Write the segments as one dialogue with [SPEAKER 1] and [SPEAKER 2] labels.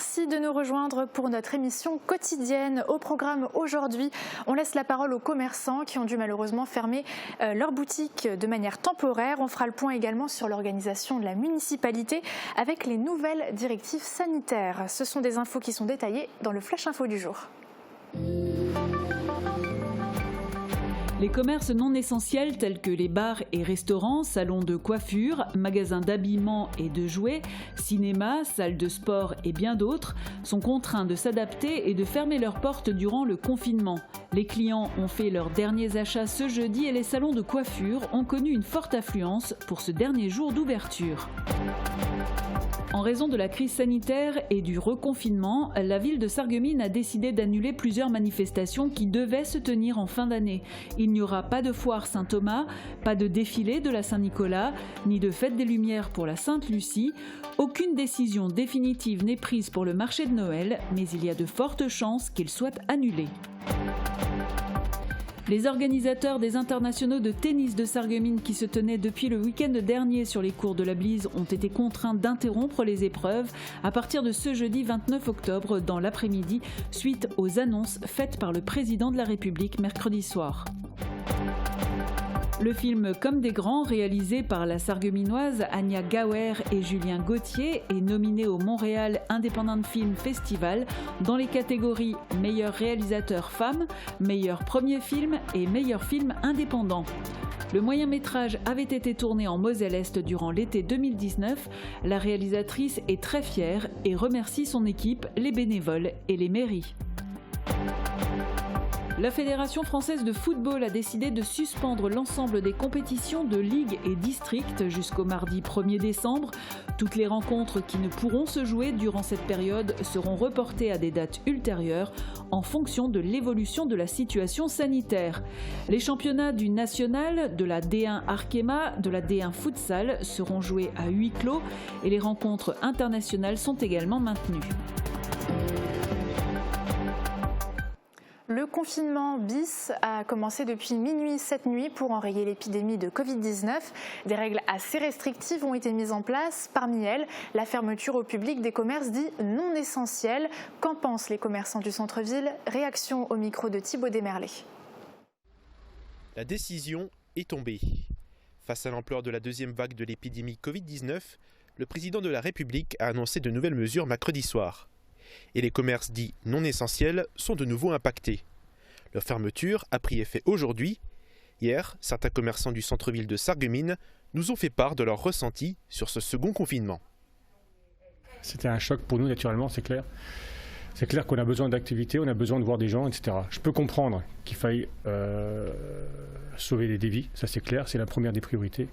[SPEAKER 1] merci de nous rejoindre pour notre émission quotidienne. Au programme aujourd'hui, on laisse la parole aux commerçants qui ont dû malheureusement fermer leur boutique de manière temporaire. On fera le point également sur l'organisation de la municipalité avec les nouvelles directives sanitaires. Ce sont des infos qui sont détaillées dans le Flash Info du jour.
[SPEAKER 2] Les commerces non essentiels tels que les bars et restaurants, salons de coiffure, magasins d'habillement et de jouets, cinéma, salles de sport et bien d'autres sont contraints de s'adapter et de fermer leurs portes durant le confinement. Les clients ont fait leurs derniers achats ce jeudi et les salons de coiffure ont connu une forte affluence pour ce dernier jour d'ouverture. En raison de la crise sanitaire et du reconfinement, la ville de Sarreguemines a décidé d'annuler plusieurs manifestations qui devaient se tenir en fin d'année. Il n'y aura pas de foire Saint-Thomas, pas de défilé de la Saint-Nicolas, ni de fête des Lumières pour la Sainte-Lucie. Aucune décision définitive n'est prise pour le marché de Noël, mais il y a de fortes chances qu'il soit annulé. Les organisateurs des internationaux de tennis de Sarreguemines qui se tenaient depuis le week-end dernier sur les cours de la Blise ont été contraints d'interrompre les épreuves à partir de ce jeudi 29 octobre dans l'après-midi suite aux annonces faites par le président de la République mercredi soir. Le film Comme des grands, réalisé par la Sarregueminoise Anya Gauer et Julien Gauthier, est nominé au Montréal Independent Film Festival dans les catégories meilleur réalisateur femme, meilleur premier film et meilleur film indépendant. Le moyen-métrage avait été tourné en Moselle-Est durant l'été 2019. La réalisatrice est très fière et remercie son équipe, les bénévoles et les mairies. La Fédération française de football a décidé de suspendre l'ensemble des compétitions de ligue et district jusqu'au mardi 1er décembre. Toutes les rencontres qui ne pourront se jouer durant cette période seront reportées à des dates ultérieures en fonction de l'évolution de la situation sanitaire. Les championnats du national, de la D1 Arkema, de la D1 Futsal seront joués à huis clos et les rencontres internationales sont également maintenues.
[SPEAKER 1] Le confinement bis a commencé depuis minuit cette nuit pour enrayer l'épidémie de Covid-19. Des règles assez restrictives ont été mises en place. Parmi elles, la fermeture au public des commerces dits non essentiels. Qu'en pensent les commerçants du centre-ville? Réaction au micro de Thibaut Desmerlet.
[SPEAKER 3] La décision est tombée. Face à l'ampleur de la deuxième vague de l'épidémie Covid-19, le président de la République a annoncé de nouvelles mesures mercredi soir. Et les commerces dits non essentiels sont de nouveau impactés. Leur fermeture a pris effet aujourd'hui. Hier, certains commerçants du centre-ville de Sarreguemines nous ont fait part de leur ressenti sur ce second confinement.
[SPEAKER 4] C'était un choc pour nous naturellement, c'est clair. C'est clair qu'on a besoin d'activité, on a besoin de voir des gens, etc. Je peux comprendre qu'il faille sauver des vies, ça c'est clair, c'est la première des priorités.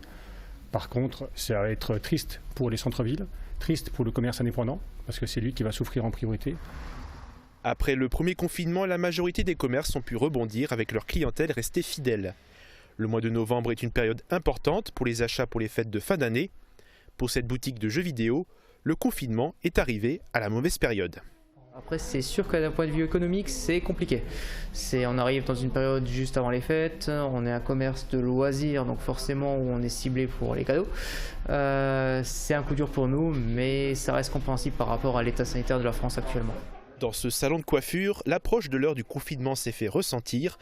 [SPEAKER 4] Par contre, ça va être triste pour les centres-villes, triste pour le commerce indépendant, parce que c'est lui qui va souffrir en priorité.
[SPEAKER 3] Après le premier confinement, la majorité des commerces ont pu rebondir avec leur clientèle restée fidèle. Le mois de novembre est une période importante pour les achats pour les fêtes de fin d'année. Pour cette boutique de jeux vidéo, le confinement est arrivé à la mauvaise période.
[SPEAKER 5] Après, c'est sûr que d'un point de vue économique, c'est compliqué. On arrive dans une période juste avant les fêtes, on est un commerce de loisirs, donc forcément on est ciblé pour les cadeaux. C'est un coup dur pour nous, mais ça reste compréhensible par rapport à l'état sanitaire de la France actuellement.
[SPEAKER 3] Dans ce salon de coiffure, l'approche de l'heure du confinement s'est fait ressentir.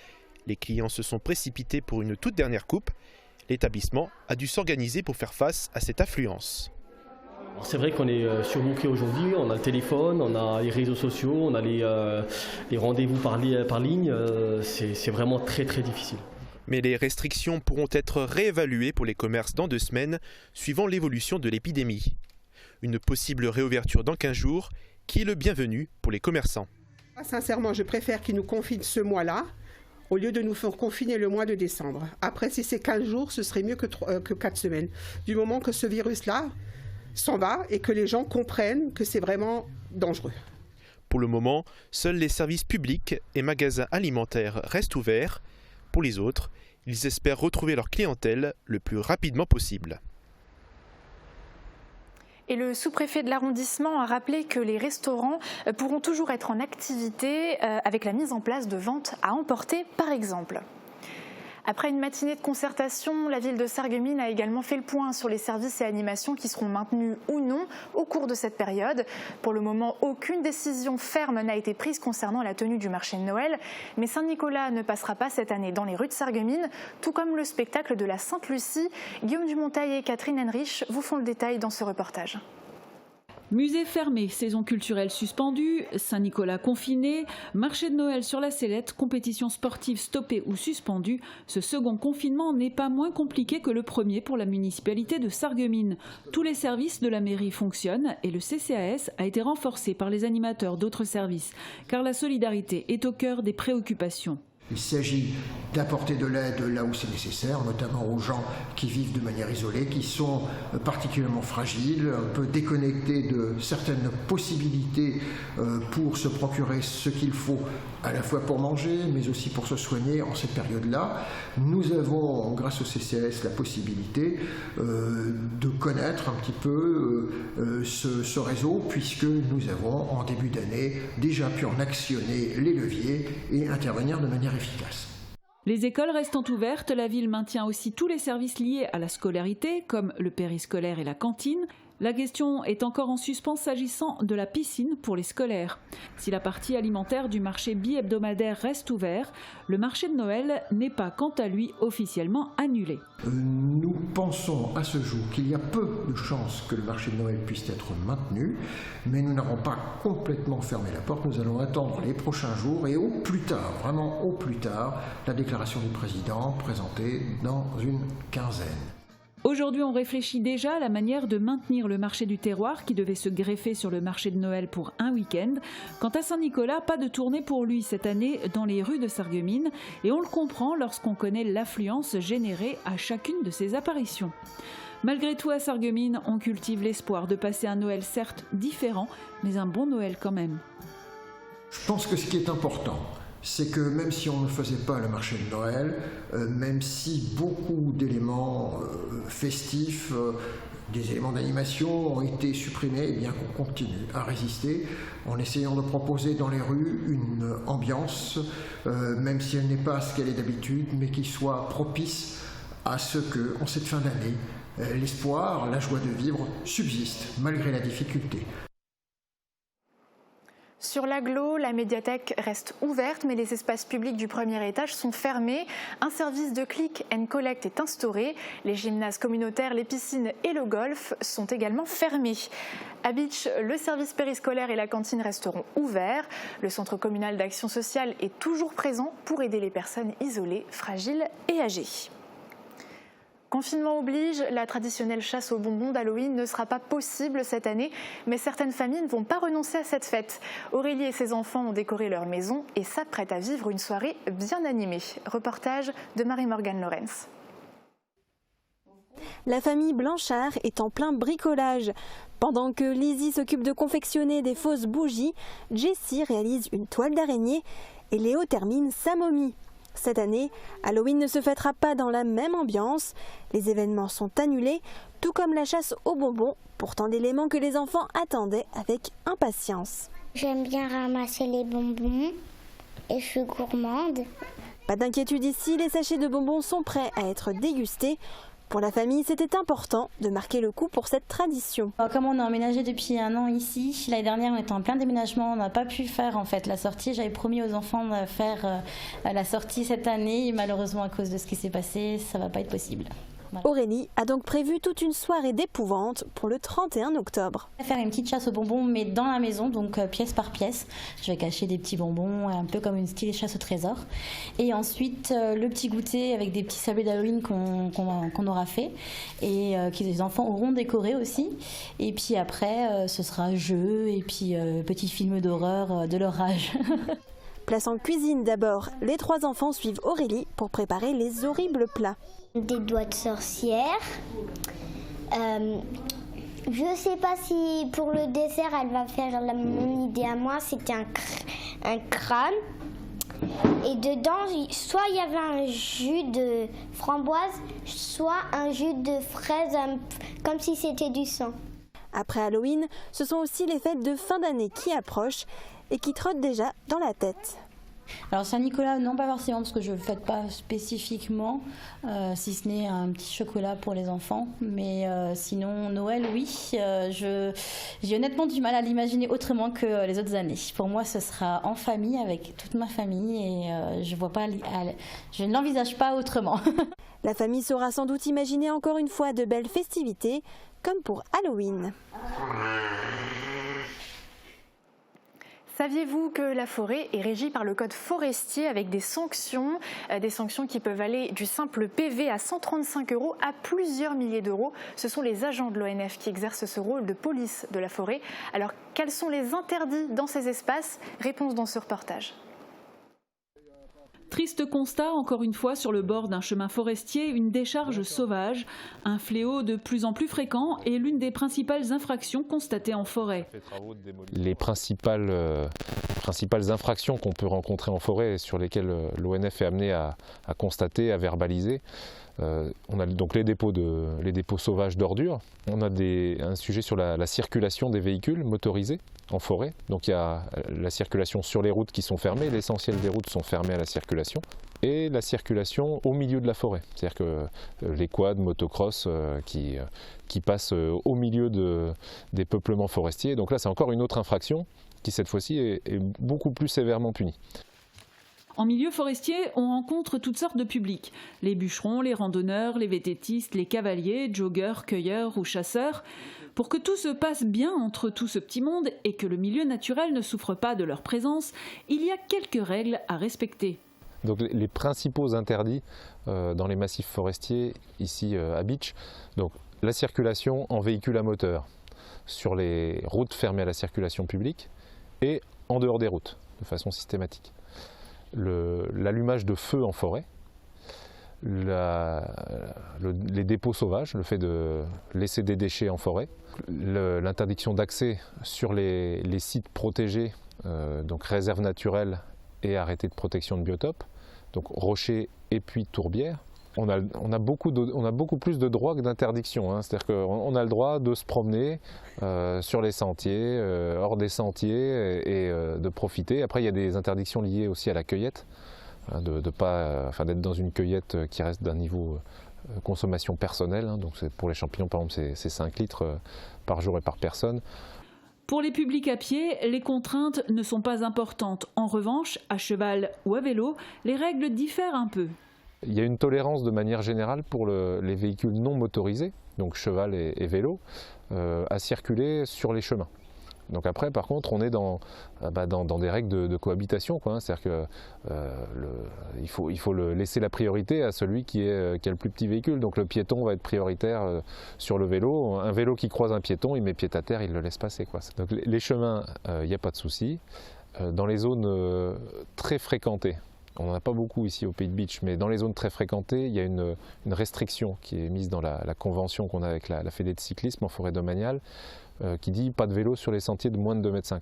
[SPEAKER 3] Les clients se sont précipités pour une toute dernière coupe. L'établissement a dû s'organiser pour faire face à cette affluence.
[SPEAKER 6] C'est vrai qu'on est surbooké aujourd'hui, on a le téléphone, on a les réseaux sociaux, on a les rendez-vous par ligne, c'est vraiment très très difficile.
[SPEAKER 3] Mais les restrictions pourront être réévaluées pour les commerces dans 2 semaines, suivant l'évolution de l'épidémie. Une possible réouverture dans 15 jours, qui est le bienvenu pour les commerçants.
[SPEAKER 7] Sincèrement, je préfère qu'ils nous confinent ce mois-là, au lieu de nous faire confiner le mois de décembre. Après, si c'est 15 jours, ce serait mieux que 4 semaines. Du moment que ce virus-là s'en va et que les gens comprennent que c'est vraiment dangereux.
[SPEAKER 3] Pour le moment, seuls les services publics et magasins alimentaires restent ouverts. Pour les autres, ils espèrent retrouver leur clientèle le plus rapidement possible.
[SPEAKER 1] Et le sous-préfet de l'arrondissement a rappelé que les restaurants pourront toujours être en activité avec la mise en place de ventes à emporter par exemple. Après une matinée de concertation, la ville de Sarreguemines a également fait le point sur les services et animations qui seront maintenus ou non au cours de cette période. Pour le moment, aucune décision ferme n'a été prise concernant la tenue du marché de Noël. Mais Saint-Nicolas ne passera pas cette année dans les rues de Sarreguemines, tout comme le spectacle de la Sainte-Lucie. Guillaume Dumontail et Catherine Henrich vous font le détail dans ce reportage.
[SPEAKER 2] Musée fermé, saison culturelle suspendue, Saint-Nicolas confiné, marché de Noël sur la sellette, compétition sportive stoppée ou suspendue. Ce second confinement n'est pas moins compliqué que le premier pour la municipalité de Sarreguemines. Tous les services de la mairie fonctionnent et le CCAS a été renforcé par les animateurs d'autres services, car la solidarité est au cœur des préoccupations.
[SPEAKER 8] Il s'agit d'apporter de l'aide là où c'est nécessaire, notamment aux gens qui vivent de manière isolée, qui sont particulièrement fragiles, un peu déconnectés de certaines possibilités pour se procurer ce qu'il faut à la fois pour manger, mais aussi pour se soigner en cette période-là. Nous avons, grâce au CCAS, la possibilité de connaître un petit peu ce réseau, puisque nous avons, en début d'année, déjà pu en actionner les leviers et intervenir de manière efficace.
[SPEAKER 2] Les écoles restant ouvertes, la ville maintient aussi tous les services liés à la scolarité, comme le périscolaire et la cantine. La question est encore en suspens s'agissant de la piscine pour les scolaires. Si la partie alimentaire du marché bi-hebdomadaire reste ouvert, le marché de Noël n'est pas quant à lui officiellement annulé.
[SPEAKER 8] Nous pensons à ce jour qu'il y a peu de chances que le marché de Noël puisse être maintenu, mais nous n'avons pas complètement fermé la porte. Nous allons attendre les prochains jours et au plus tard, vraiment au plus tard, la déclaration du président présentée dans une quinzaine.
[SPEAKER 2] Aujourd'hui, on réfléchit déjà à la manière de maintenir le marché du terroir qui devait se greffer sur le marché de Noël pour un week-end. Quant à Saint-Nicolas, pas de tournée pour lui cette année dans les rues de Sarreguemines et on le comprend lorsqu'on connaît l'affluence générée à chacune de ses apparitions. Malgré tout, à Sarreguemines, on cultive l'espoir de passer un Noël certes différent, mais un bon Noël quand même.
[SPEAKER 8] Je pense que ce qui est important, c'est que même si on ne faisait pas le marché de Noël, même si beaucoup d'éléments festifs, des éléments d'animation ont été supprimés, eh bien qu'on continue à résister en essayant de proposer dans les rues une ambiance, même si elle n'est pas ce qu'elle est d'habitude, mais qui soit propice à ce que, en cette fin d'année, l'espoir, la joie de vivre subsiste malgré la difficulté.
[SPEAKER 1] Sur l'agglo, la médiathèque reste ouverte, mais les espaces publics du premier étage sont fermés. Un service de click and collect est instauré. Les gymnases communautaires, les piscines et le golf sont également fermés. À Bitche, le service périscolaire et la cantine resteront ouverts. Le centre communal d'action sociale est toujours présent pour aider les personnes isolées, fragiles et âgées. Confinement oblige, la traditionnelle chasse aux bonbons d'Halloween ne sera pas possible cette année, mais certaines familles ne vont pas renoncer à cette fête. Aurélie et ses enfants ont décoré leur maison et s'apprêtent à vivre une soirée bien animée. Reportage de Marie-Morgane Lorenz.
[SPEAKER 9] La famille Blanchard est en plein bricolage. Pendant que Lizzie s'occupe de confectionner des fausses bougies, Jessie réalise une toile d'araignée et Léo termine sa momie. Cette année, Halloween ne se fêtera pas dans la même ambiance. Les événements sont annulés, tout comme la chasse aux bonbons, pourtant d'éléments que les enfants attendaient avec impatience.
[SPEAKER 10] J'aime bien ramasser les bonbons et je suis gourmande.
[SPEAKER 9] Pas d'inquiétude ici, les sachets de bonbons sont prêts à être dégustés. Pour la famille, c'était important de marquer le coup pour cette tradition.
[SPEAKER 11] Comme on a emménagé depuis 1 an ici, l'année dernière on était en plein déménagement, on n'a pas pu faire en fait la sortie. J'avais promis aux enfants de faire la sortie cette année et malheureusement à cause de ce qui s'est passé, ça va pas être possible. Voilà.
[SPEAKER 9] Aurélie a donc prévu toute une soirée d'épouvante pour le 31 octobre.
[SPEAKER 11] Je vais faire une petite chasse aux bonbons mais dans la maison, donc pièce par pièce. Je vais cacher des petits bonbons, un peu comme une style chasse au trésor. Et ensuite le petit goûter avec des petits sablés d'Halloween qu'on aura fait et que les enfants auront décoré aussi. Et puis après ce sera jeu et puis petit film d'horreur de leur âge.
[SPEAKER 9] Place en cuisine d'abord. Les 3 enfants suivent Aurélie pour préparer les horribles plats.
[SPEAKER 10] Des doigts de sorcière. Je sais pas si pour le dessert elle va faire la même idée à moi. C'était un crâne. Et dedans, soit il y avait un jus de framboise, soit un jus de fraise, comme si c'était du sang.
[SPEAKER 9] Après Halloween, ce sont aussi les fêtes de fin d'année qui approchent et qui trottent déjà dans la tête.
[SPEAKER 11] Alors Saint-Nicolas, non pas forcément parce que je ne le fête pas spécifiquement, si ce n'est un petit chocolat pour les enfants. Mais sinon Noël, oui. J'ai honnêtement du mal à l'imaginer autrement que les autres années. Pour moi, ce sera en famille avec toute ma famille et je ne l'envisage pas autrement.
[SPEAKER 9] La famille saura sans doute imaginer encore une fois de belles festivités, comme pour Halloween.
[SPEAKER 1] Saviez-vous que la forêt est régie par le code forestier avec des sanctions qui peuvent aller du simple PV à 135 € à plusieurs milliers d'euros. Ce sont les agents de l'ONF qui exercent ce rôle de police de la forêt. Alors, quels sont les interdits dans ces espaces? Réponse dans ce reportage.
[SPEAKER 2] Triste constat, encore une fois, sur le bord d'un chemin forestier, une décharge sauvage, un fléau de plus en plus fréquent et l'une des principales infractions constatées en forêt.
[SPEAKER 12] Les principales infractions qu'on peut rencontrer en forêt et sur lesquelles l'ONF est amené à constater, à verbaliser, on a donc les dépôts sauvages d'ordures, on a un sujet sur la circulation des véhicules motorisés en forêt, donc il y a la circulation sur les routes qui sont fermées, l'essentiel des routes sont fermées à la circulation, et la circulation au milieu de la forêt, c'est-à-dire que les quads, motocross qui passent au milieu des peuplements forestiers, donc là c'est encore une autre infraction qui cette fois-ci est beaucoup plus sévèrement punie.
[SPEAKER 2] En milieu forestier, on rencontre toutes sortes de publics. Les bûcherons, les randonneurs, les vététistes, les cavaliers, joggeurs, cueilleurs ou chasseurs. Pour que tout se passe bien entre tout ce petit monde et que le milieu naturel ne souffre pas de leur présence, il y a quelques règles à respecter.
[SPEAKER 12] Donc les principaux interdits dans les massifs forestiers, ici à Bitche, donc la circulation en véhicule à moteur sur les routes fermées à la circulation publique et en dehors des routes, de façon systématique. L'allumage de feu en forêt, les dépôts sauvages, le fait de laisser des déchets en forêt, l'interdiction d'accès sur les sites protégés, donc réserves naturelles et arrêtés de protection de biotopes, donc rochers et puis tourbières. On a beaucoup plus de droits que d'interdictions, hein. C'est-à-dire qu'on a le droit de se promener sur les sentiers, hors des sentiers et de profiter. Après, il y a des interdictions liées aussi à la cueillette, hein, d'être dans une cueillette qui reste d'un niveau consommation personnelle, hein. Donc pour les champignons, par exemple, c'est 5 litres par jour et par personne.
[SPEAKER 2] Pour les publics à pied, les contraintes ne sont pas importantes. En revanche, à cheval ou à vélo, les règles diffèrent un peu.
[SPEAKER 12] Il y a une tolérance de manière générale pour les véhicules non motorisés, donc cheval et vélo, à circuler sur les chemins. Donc après, par contre, on est dans des règles de cohabitation, quoi, hein. C'est-à-dire qu'il faut laisser la priorité à celui qui a le plus petit véhicule. Donc le piéton va être prioritaire sur le vélo. Un vélo qui croise un piéton, il met pied à terre, il le laisse passer, quoi. Donc les chemins, il n'y a pas de souci. Dans les zones très fréquentées, on n'en a pas beaucoup ici au Pays de Bitche, mais dans les zones très fréquentées, il y a une restriction qui est mise dans la convention qu'on a avec la Fédé de cyclisme en forêt domaniale, qui dit pas de vélo sur les sentiers de moins de 2,50 m.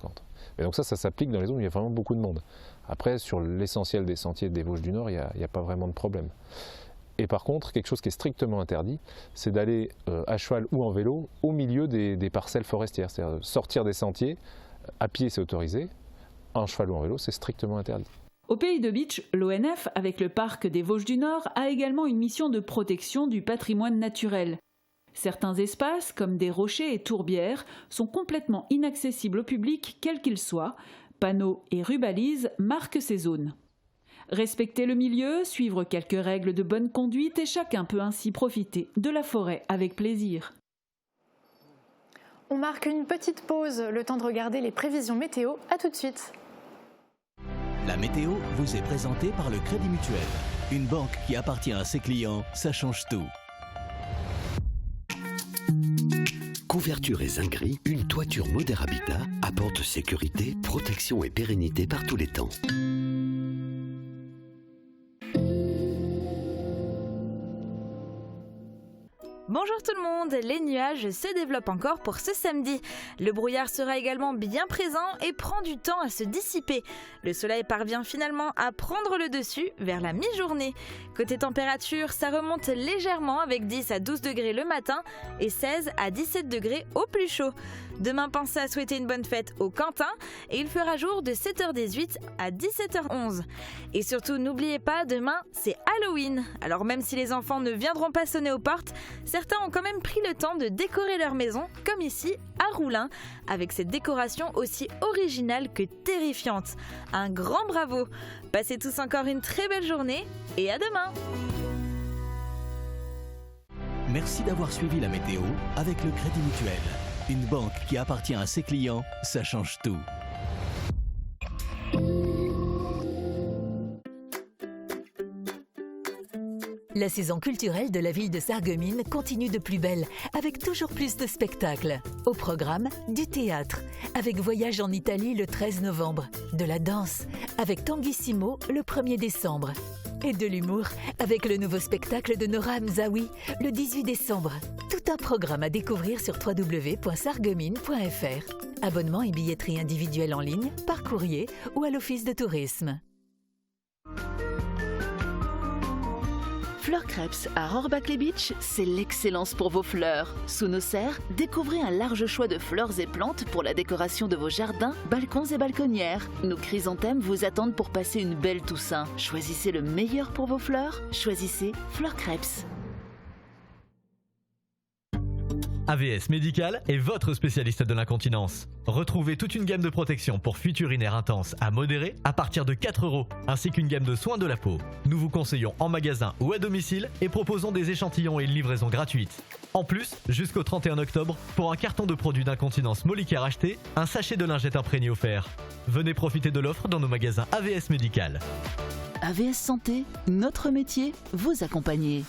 [SPEAKER 12] Et donc ça s'applique dans les zones où il y a vraiment beaucoup de monde. Après, sur l'essentiel des sentiers des Vosges du Nord, il n'y a pas vraiment de problème. Et par contre, quelque chose qui est strictement interdit, c'est d'aller à cheval ou en vélo au milieu des parcelles forestières. C'est-à-dire sortir des sentiers, à pied c'est autorisé, en cheval ou en vélo c'est strictement interdit.
[SPEAKER 2] Au Pays de Bitche, l'ONF, avec le parc des Vosges du Nord, a également une mission de protection du patrimoine naturel. Certains espaces, comme des rochers et tourbières, sont complètement inaccessibles au public, quel qu'il soit. Panneaux et rubalises marquent ces zones. Respecter le milieu, suivre quelques règles de bonne conduite et chacun peut ainsi profiter de la forêt avec plaisir.
[SPEAKER 1] On marque une petite pause, le temps de regarder les prévisions météo. À tout de suite.
[SPEAKER 13] La météo vous est présentée par le Crédit Mutuel. Une banque qui appartient à ses clients, ça change tout.
[SPEAKER 14] Couverture et zinguerie, une toiture Moder Habitat apporte sécurité, protection et pérennité par tous les temps.
[SPEAKER 15] Bonjour tout le monde, les nuages se développent encore pour ce samedi. Le brouillard sera également bien présent et prend du temps à se dissiper. Le soleil parvient finalement à prendre le dessus vers la mi-journée. Côté température, ça remonte légèrement avec 10 à 12 degrés le matin et 16 à 17 degrés au plus chaud. Demain, pensez à souhaiter une bonne fête au Quentin et il fera jour de 7h18 à 17h11. Et surtout, n'oubliez pas, demain, c'est Halloween. Alors même si les enfants ne viendront pas sonner aux portes, certains ont quand même pris le temps de décorer leur maison, comme ici à Roulin, avec cette décoration aussi originale que terrifiante. Un grand bravo! Passez tous encore une très belle journée et à demain!
[SPEAKER 13] Merci d'avoir suivi la météo avec le Crédit Mutuel. Une banque qui appartient à ses clients, ça change tout.
[SPEAKER 16] La saison culturelle de la ville de Sarreguemines continue de plus belle, avec toujours plus de spectacles. Au programme, du théâtre, avec Voyage en Italie le 13 novembre, de la danse, avec Tanguissimo le 1er décembre, et de l'humour, avec le nouveau spectacle de Nora Hamzaoui le 18 décembre. Tout un programme à découvrir sur www.sarreguemines.fr. Abonnement et billetterie individuelle en ligne, par courrier ou à l'office de tourisme.
[SPEAKER 17] Fleur Crêpes à Rohrbach-les-Beach, c'est l'excellence pour vos fleurs. Sous nos serres, découvrez un large choix de fleurs et plantes pour la décoration de vos jardins, balcons et balconnières. Nos chrysanthèmes vous attendent pour passer une belle Toussaint. Choisissez le meilleur pour vos fleurs, choisissez Fleur Crêpes.
[SPEAKER 18] AVS Médical est votre spécialiste de l'incontinence. Retrouvez toute une gamme de protection pour fuites urinaires intenses à modérées à partir de 4 €, ainsi qu'une gamme de soins de la peau. Nous vous conseillons en magasin ou à domicile et proposons des échantillons et une livraison gratuite. En plus, jusqu'au 31 octobre, pour un carton de produits d'incontinence Molicare acheté, un sachet de lingettes imprégnées offert. Venez profiter de l'offre dans nos magasins AVS Médical.
[SPEAKER 17] AVS Santé, notre métier, vous accompagner.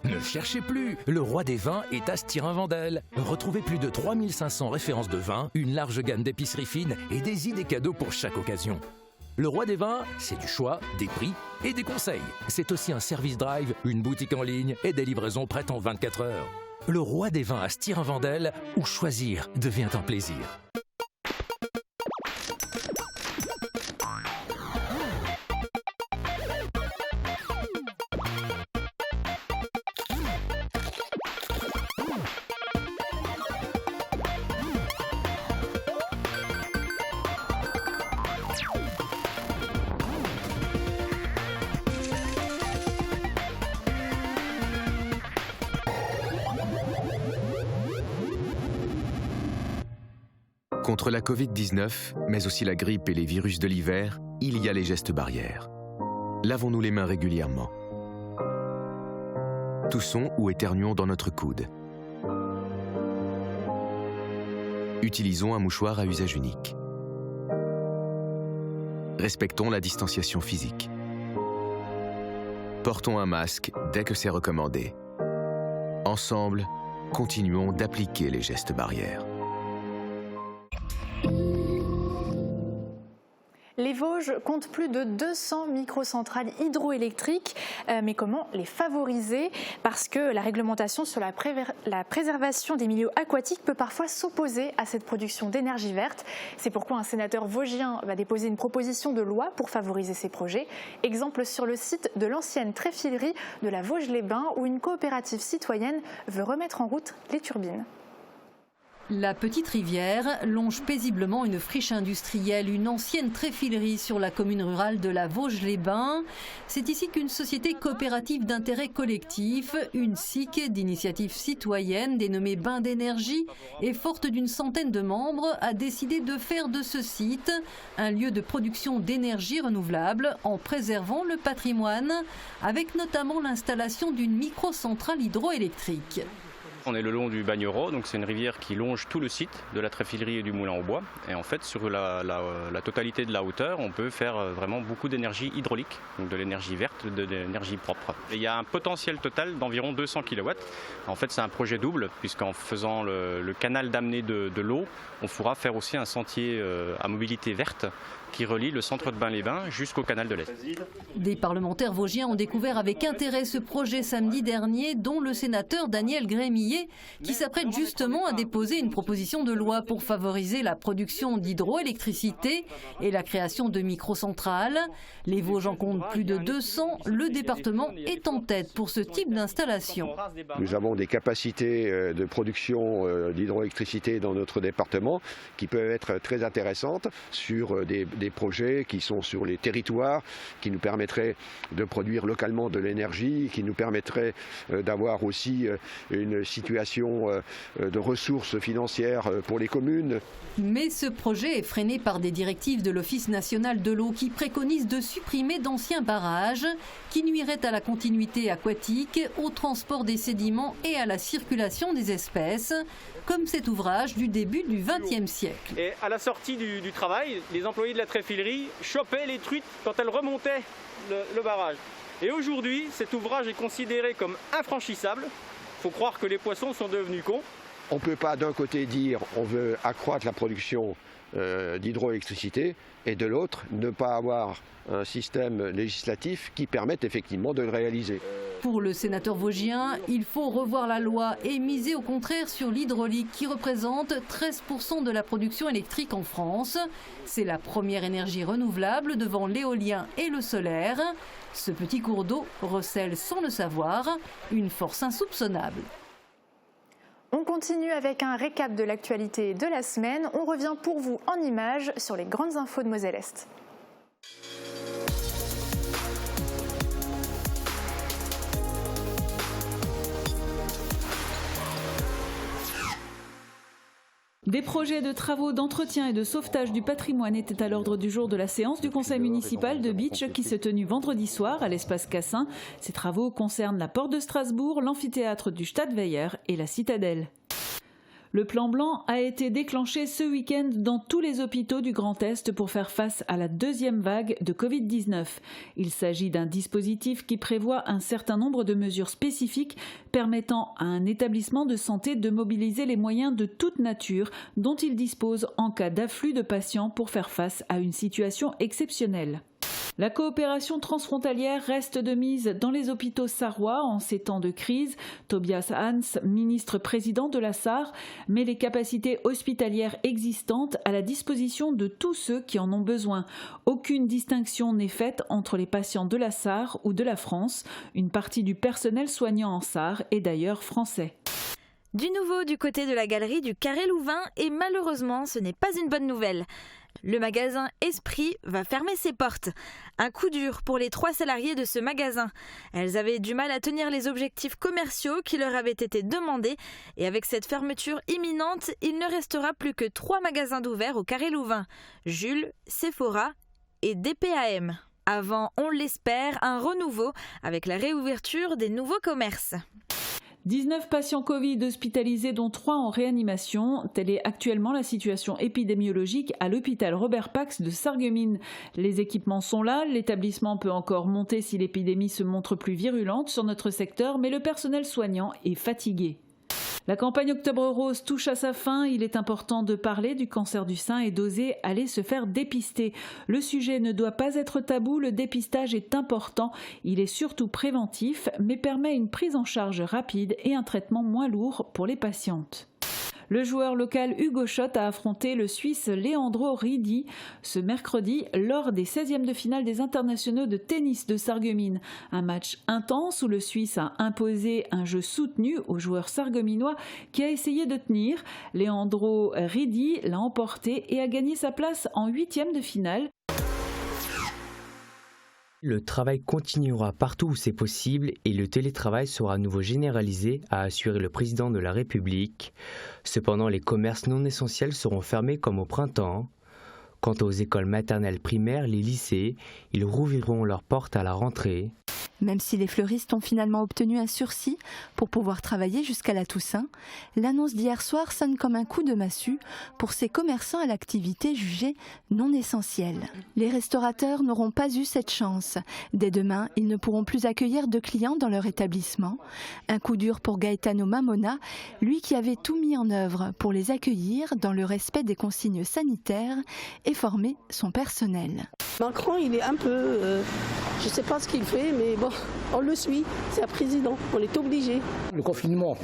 [SPEAKER 19] Ne cherchez plus, le roi des vins est à Styrin-Vendel. Retrouvez plus de 3500 références de vins, une large gamme d'épiceries fines et des idées cadeaux pour chaque occasion. Le roi des vins, c'est du choix, des prix et des conseils. C'est aussi un service drive, une boutique en ligne et des livraisons prêtes en 24 heures. Le roi des vins à Styrin-Vendel, où choisir devient un plaisir.
[SPEAKER 20] Contre la Covid-19, mais aussi la grippe et les virus de l'hiver, il y a les gestes barrières. Lavons-nous les mains régulièrement. Toussons ou éternuons dans notre coude. Utilisons un mouchoir à usage unique. Respectons la distanciation physique. Portons un masque dès que c'est recommandé. Ensemble, continuons d'appliquer les gestes barrières.
[SPEAKER 1] Les Vosges comptent plus de 200 microcentrales hydroélectriques, mais comment les favoriser? Parce que la réglementation sur la préservation des milieux aquatiques peut parfois s'opposer à cette production d'énergie verte. C'est pourquoi un sénateur vosgien va déposer une proposition de loi pour favoriser ces projets. Exemple sur le site de l'ancienne tréfilerie de la Vosges-les-Bains, où une coopérative citoyenne veut remettre en route les turbines.
[SPEAKER 21] La petite rivière longe paisiblement une friche industrielle, une ancienne tréfilerie sur la commune rurale de la Vosges-les-Bains. C'est ici qu'une société coopérative d'intérêt collectif, une SIC d'initiative citoyenne dénommée Bain d'énergie et forte d'une centaine de membres, a décidé de faire de ce site un lieu de production d'énergie renouvelable en préservant le patrimoine, avec notamment l'installation d'une microcentrale hydroélectrique.
[SPEAKER 22] On est le long du Bagnereau, donc c'est une rivière qui longe tout le site de la tréfilerie et du moulin au bois. Et en fait, sur la totalité de la hauteur, on peut faire vraiment beaucoup d'énergie hydraulique, donc de l'énergie verte, de l'énergie propre. Et il y a un potentiel total d'environ 200 kW. En fait, c'est un projet double, puisqu'en faisant le canal d'amener de l'eau, on pourra faire aussi un sentier à mobilité verte qui relie le centre de Bains-les-Bains jusqu'au canal de l'Est.
[SPEAKER 21] Des parlementaires vosgiens ont découvert avec intérêt ce projet samedi dernier, dont le sénateur Daniel Grémillet Verrier, qui s'apprête justement à déposer une proposition de loi pour favoriser la production d'hydroélectricité et la création de microcentrales. Les Vosges en comptent plus de 200. Le département est en tête pour ce type d'installation.
[SPEAKER 4] Nous avons des capacités de production d'hydroélectricité dans notre département qui peuvent être très intéressantes sur des projets qui sont sur les territoires, qui nous permettraient de produire localement de l'énergie, qui nous permettraient d'avoir aussi une situation de ressources financières pour les communes.
[SPEAKER 21] Mais ce projet est freiné par des directives de l'Office national de l'eau qui préconisent de supprimer d'anciens barrages qui nuiraient à la continuité aquatique, au transport des sédiments et à la circulation des espèces, comme cet ouvrage du début du XXe siècle.
[SPEAKER 5] Et à la sortie du travail, les employés de la tréfilerie chopaient les truites quand elles remontaient le barrage. Et aujourd'hui, cet ouvrage est considéré comme infranchissable. Il faut croire que les poissons sont devenus cons.
[SPEAKER 4] On ne peut pas d'un côté dire on veut accroître la production d'hydroélectricité et de l'autre ne pas avoir un système législatif qui permette effectivement de le réaliser.
[SPEAKER 21] Pour le sénateur vosgien, il faut revoir la loi et miser au contraire sur l'hydraulique qui représente 13% de la production électrique en France. C'est la première énergie renouvelable devant l'éolien et le solaire. Ce petit cours d'eau recèle sans le savoir une force insoupçonnable.
[SPEAKER 1] On continue avec un récap de l'actualité de la semaine. On revient pour vous en images sur les grandes infos de Moselle-Est.
[SPEAKER 2] Des projets de travaux d'entretien et de sauvetage du patrimoine étaient à l'ordre du jour de la séance du conseil municipal de Bitche qui s'est tenue vendredi soir à l'espace Cassin. Ces travaux concernent la porte de Strasbourg, l'amphithéâtre du Stadtweiher et la citadelle. Le plan blanc a été déclenché ce week-end dans tous les hôpitaux du Grand Est pour faire face à la deuxième vague de Covid-19. Il s'agit d'un dispositif qui prévoit un certain nombre de mesures spécifiques permettant à un établissement de santé de mobiliser les moyens de toute nature dont il dispose en cas d'afflux de patients pour faire face à une situation exceptionnelle. La coopération transfrontalière reste de mise dans les hôpitaux sarrois en ces temps de crise. Tobias Hans, ministre-président de la Sarre, met les capacités hospitalières existantes à la disposition de tous ceux qui en ont besoin. Aucune distinction n'est faite entre les patients de la Sarre ou de la France. Une partie du personnel soignant en Sarre est d'ailleurs français.
[SPEAKER 15] Du nouveau du côté de la galerie du Carré Louvain et malheureusement ce n'est pas une bonne nouvelle. Le magasin Esprit va fermer ses portes. Un coup dur pour les 3 salariés de ce magasin. Elles avaient du mal à tenir les objectifs commerciaux qui leur avaient été demandés. Et avec cette fermeture imminente, il ne restera plus que 3 magasins d'ouverts au Carré Louvain. Jules, Sephora et DPAM. Avant, on l'espère, un renouveau avec la réouverture des nouveaux commerces.
[SPEAKER 2] 19 patients Covid hospitalisés dont 3 en réanimation. Telle est actuellement la situation épidémiologique à l'hôpital Robert Pax de Sarreguemines. Les équipements sont là, l'établissement peut encore monter si l'épidémie se montre plus virulente sur notre secteur, mais le personnel soignant est fatigué. La campagne Octobre Rose touche à sa fin. Il est important de parler du cancer du sein et d'oser aller se faire dépister. Le sujet ne doit pas être tabou, le dépistage est important. Il est surtout préventif, mais permet une prise en charge rapide et un traitement moins lourd pour les patientes. Le joueur local Hugo Schott a affronté le Suisse Leandro Ridi ce mercredi lors des 16e de finale des internationaux de tennis de Sarreguemines. Un match intense où le Suisse a imposé un jeu soutenu au joueur sarregueminois qui a essayé de tenir. Leandro Ridi l'a emporté et a gagné sa place en 8e de finale.
[SPEAKER 23] Le travail continuera partout où c'est possible et le télétravail sera à nouveau généralisé, a assuré le président de la République. Cependant, les commerces non essentiels seront fermés comme au printemps. Quant aux écoles maternelles primaires, les lycées, ils rouvriront leurs portes à la rentrée.
[SPEAKER 24] Même si les fleuristes ont finalement obtenu un sursis pour pouvoir travailler jusqu'à la Toussaint, l'annonce d'hier soir sonne comme un coup de massue pour ces commerçants à l'activité jugée non essentielle. Les restaurateurs n'auront pas eu cette chance. Dès demain, ils ne pourront plus accueillir de clients dans leur établissement. Un coup dur pour Gaetano Mamona, lui qui avait tout mis en œuvre pour les accueillir dans le respect des consignes sanitaires et former son personnel.
[SPEAKER 25] Macron, il est un peu
[SPEAKER 3] Je ne sais pas ce qu'il fait, mais bon, on le suit. C'est un président, on est obligé.
[SPEAKER 6] Le confinement,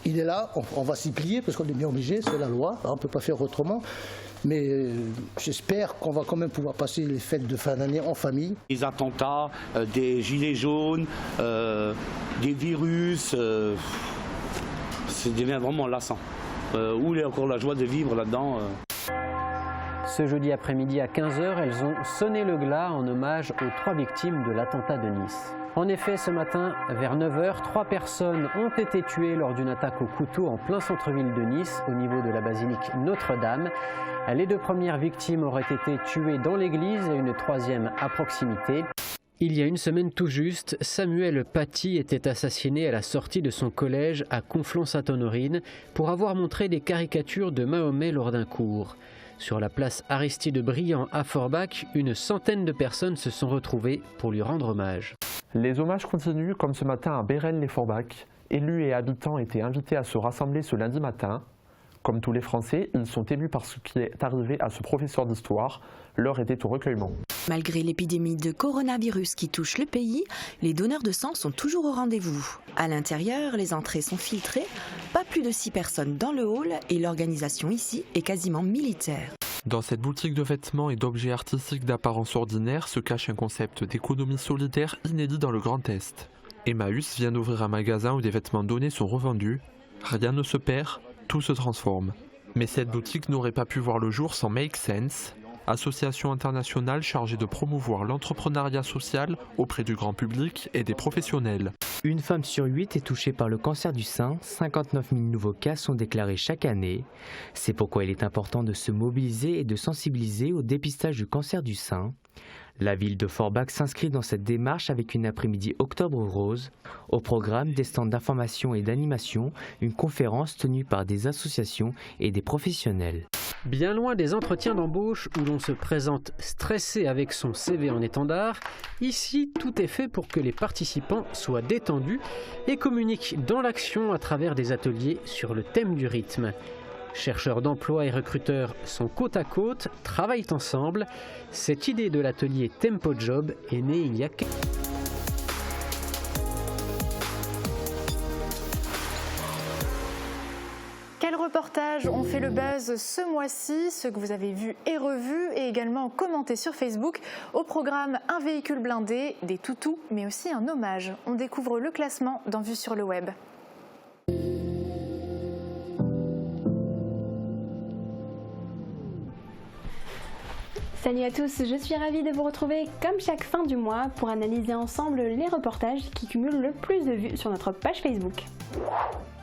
[SPEAKER 6] il est là, on va s'y plier parce qu'on est bien obligé, c'est la loi, on ne peut pas faire autrement. Mais j'espère qu'on va quand même pouvoir passer les fêtes de fin d'année en famille.
[SPEAKER 7] Des attentats, des gilets jaunes, des virus, ça devient vraiment lassant. Où est encore la joie de vivre là-dedans
[SPEAKER 8] Ce jeudi après-midi à 15h, elles ont sonné le glas en hommage aux 3 victimes de l'attentat de Nice. En effet, ce matin, vers 9h, 3 personnes ont été tuées lors d'une attaque au couteau en plein centre-ville de Nice, au niveau de la basilique Notre-Dame. Les 2 premières victimes auraient été tuées dans l'église et une 3e à proximité. Il y a une semaine tout juste, Samuel Paty était assassiné à la sortie de son collège à Conflans-Sainte-Honorine pour avoir montré des caricatures de Mahomet lors d'un cours. Sur la place Aristide Briand à Forbach, une centaine de personnes se sont retrouvées pour lui rendre hommage.
[SPEAKER 25] Les hommages continuent comme ce matin à Bérel-les-Forbach. Élus et habitants étaient invités à se rassembler ce lundi matin. Comme tous les Français, ils sont émus par ce qui est arrivé à ce professeur d'histoire. L'heure était au recueillement.
[SPEAKER 26] Malgré l'épidémie de coronavirus qui touche le pays, les donneurs de sang sont toujours au rendez-vous. À l'intérieur, les entrées sont filtrées, pas plus de 6 personnes dans le hall et l'organisation ici est quasiment militaire.
[SPEAKER 27] Dans cette boutique de vêtements et d'objets artistiques d'apparence ordinaire se cache un concept d'économie solidaire inédit dans le Grand Est. Emmaüs vient d'ouvrir un magasin où des vêtements donnés sont revendus. Rien ne se perd, tout se transforme. Mais cette boutique n'aurait pas pu voir le jour sans Make Sense, association internationale chargée de promouvoir l'entrepreneuriat social auprès du grand public et des professionnels.
[SPEAKER 23] Une femme sur 8 est touchée par le cancer du sein, 59 000 nouveaux cas sont déclarés chaque année. C'est pourquoi il est important de se mobiliser et de sensibiliser au dépistage du cancer du sein. La ville de Forbach s'inscrit dans cette démarche avec une après-midi Octobre Rose. Au programme, des stands d'information et d'animation, une conférence tenue par des associations et des professionnels.
[SPEAKER 8] Bien loin des entretiens d'embauche où l'on se présente stressé avec son CV en étendard, ici tout est fait pour que les participants soient détendus et communiquent dans l'action à travers des ateliers sur le thème du rythme. Chercheurs d'emploi et recruteurs sont côte à côte, travaillent ensemble. Cette idée de l'atelier Tempo Job est née il y a quelques...
[SPEAKER 1] Quels reportages ont fait le buzz ce mois-ci? Ceux que vous avez vus et revus et également commentés sur Facebook. Au programme, un véhicule blindé, des toutous, mais aussi un hommage. On découvre le classement dans Vue sur le web.
[SPEAKER 28] Salut à tous, je suis ravie de vous retrouver comme chaque fin du mois pour analyser ensemble les reportages qui cumulent le plus de vues sur notre page Facebook.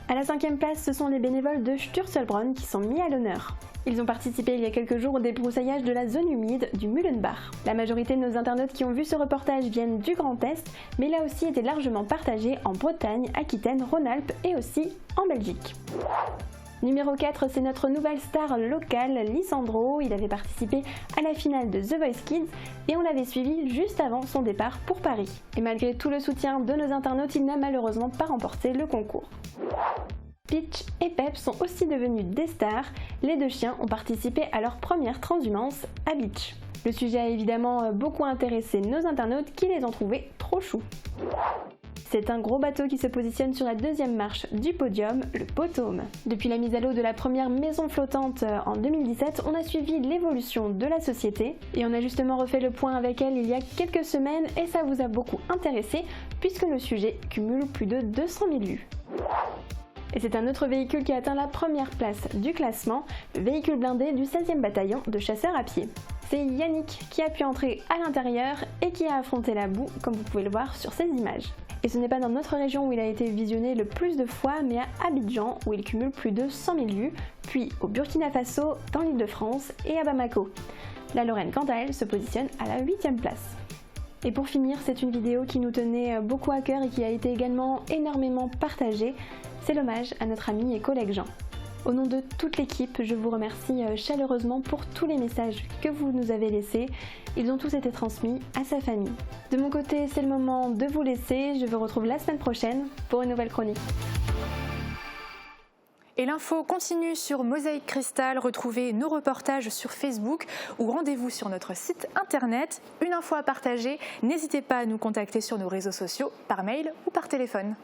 [SPEAKER 28] À la 5e place, ce sont les bénévoles de Sturzelbronn qui sont mis à l'honneur. Ils ont participé il y a quelques jours au débroussaillage de la zone humide du Mullenbach. La majorité de nos internautes qui ont vu ce reportage viennent du Grand Est, mais il a aussi été largement partagé en Bretagne, Aquitaine, Rhône-Alpes et aussi en Belgique. Numéro 4, c'est notre nouvelle star locale, Lisandro. Il avait participé à la finale de The Voice Kids et on l'avait suivi juste avant son départ pour Paris. Et malgré tout le soutien de nos internautes, il n'a malheureusement pas remporté le concours. Peach et Pep sont aussi devenus des stars. Les 2 chiens ont participé à leur première transhumance à Beach. Le sujet a évidemment beaucoup intéressé nos internautes qui les ont trouvés trop choux. C'est un gros bateau qui se positionne sur la 2e marche du podium, le Potome. Depuis la mise à l'eau de la première maison flottante en 2017, on a suivi l'évolution de la société et on a justement refait le point avec elle il y a quelques semaines et ça vous a beaucoup intéressé puisque le sujet cumule plus de 200 000 vues. Et c'est un autre véhicule qui a atteint la première place du classement, le véhicule blindé du 16e bataillon de chasseurs à pied. C'est Yannick qui a pu entrer à l'intérieur et qui a affronté la boue, comme vous pouvez le voir sur ces images. Et ce n'est pas dans notre région où il a été visionné le plus de fois, mais à Abidjan, où il cumule plus de 100 000 vues, puis au Burkina Faso, dans l'Île-de-France et à Bamako. La Lorraine, quant à elle, se positionne à la 8e place. Et pour finir, c'est une vidéo qui nous tenait beaucoup à cœur et qui a été également énormément partagée. C'est l'hommage à notre ami et collègue Jean. Au nom de toute l'équipe, je vous remercie chaleureusement pour tous les messages que vous nous avez laissés. Ils ont tous été transmis à sa famille. De mon côté, c'est le moment de vous laisser. Je vous retrouve la semaine prochaine pour une nouvelle chronique.
[SPEAKER 1] Et l'info continue sur Mosaïque Cristal. Retrouvez nos reportages sur Facebook ou rendez-vous sur notre site internet. Une info à partager, n'hésitez pas à nous contacter sur nos réseaux sociaux, par mail ou par téléphone.